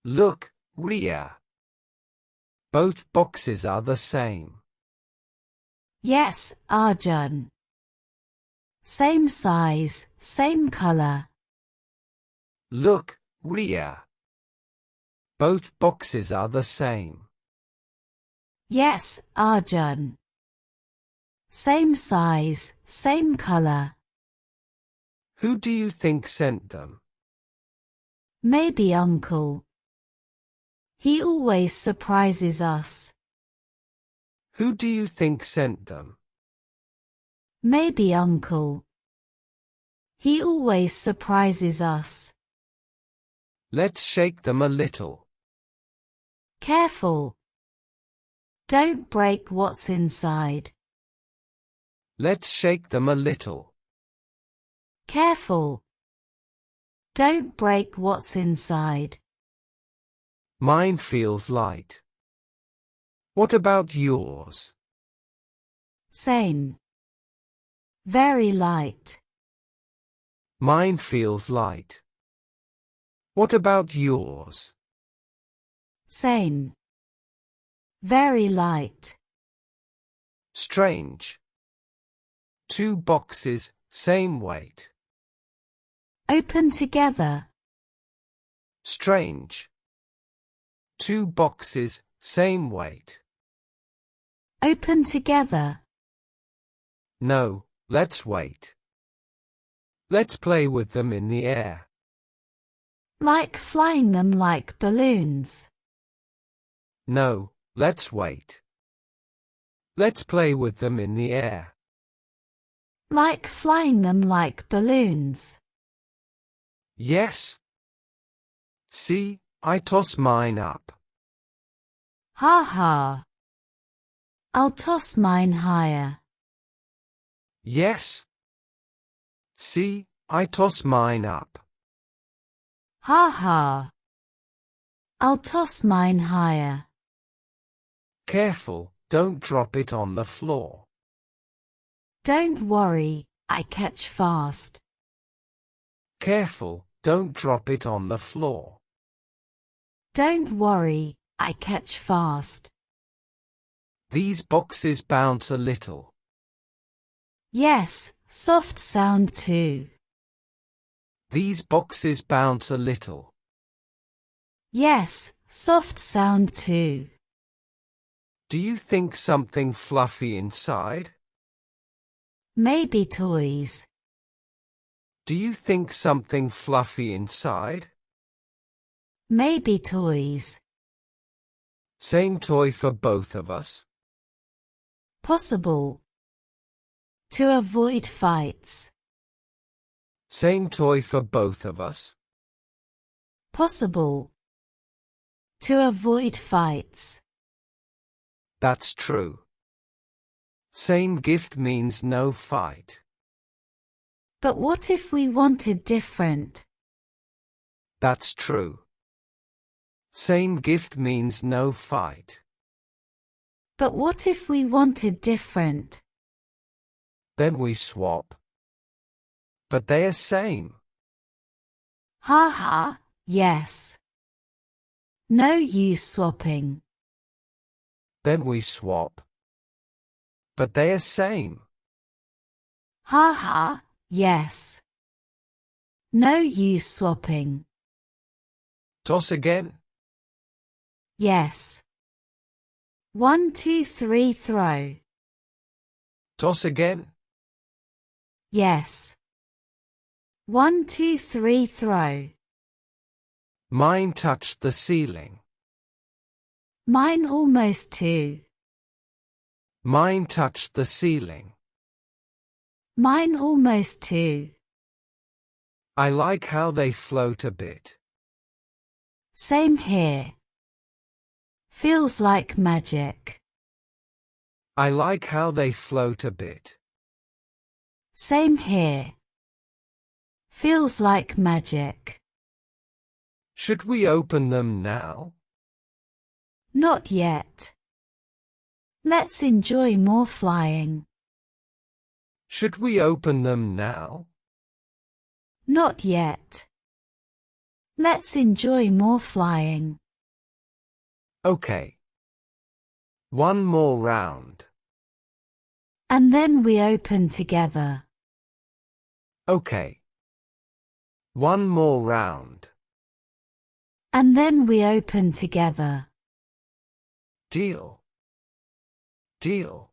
Look, Ria. Both boxes are the same. Yes, Arjun. Same size, same color. Look, Ria. Both boxes are the same. Yes, Arjun. Same size, same color. Who do you think sent them? Maybe Uncle. He always surprises us. Who do you think sent them? Maybe Uncle. He always surprises us. Let's shake them a little. Careful. Don't break what's inside. Let's shake them a little. Careful. Don't break what's inside. Mine feels light. What about yours? Same. Very light. Mine feels light. What about yours? Same. Very light. Strange. 2 boxes, same weight. Open together. Strange. 2 boxes, same weight. Open together. No, let's wait. Let's play with them in the air. Like flying them like balloons. No, let's wait. Let's play with them in the air. Like flying them like balloons. Yes. See, I toss mine up. Ha ha. I'll toss mine higher. Yes. See, I toss mine up. Ha ha. I'll toss mine higher. Careful, don't drop it on the floor. Don't worry, I catch fast. Careful, don't drop it on the floor. Don't worry, I catch fast. These boxes bounce a little. Yes, soft sound too. These boxes bounce a little. Yes, soft sound too. Do you think something fluffy inside? Maybe toys. Do you think something fluffy inside? Maybe toys. Same toy for both of us? Possible. To avoid fights. Same toy for both of us? Possible. To avoid fights. That's true. Same gift means no fight. But what if we wanted different? That's true. Same gift means no fight. But what if we wanted different? Then we swap. But they are same. Ha ha, yes. No use swapping. Then we swap. But they are same. Ha ha, yes. No use swapping. Toss again. Yes. 1, 2, 3, throw. Toss again. Yes. 1, 2, 3, throw. Mine touched the ceiling. Mine almost too. Mine touched the ceiling. Mine almost too. I like how they float a bit. Same here. Feels like magic. I like how they float a bit. Same here. Feels like magic. Should we open them now? Not yet. Let's enjoy more flying. Should we open them now? Not yet. Let's enjoy more flying. Okay. One more round. And then we open together. Okay. One more round. And then we open together. Deal. Deal.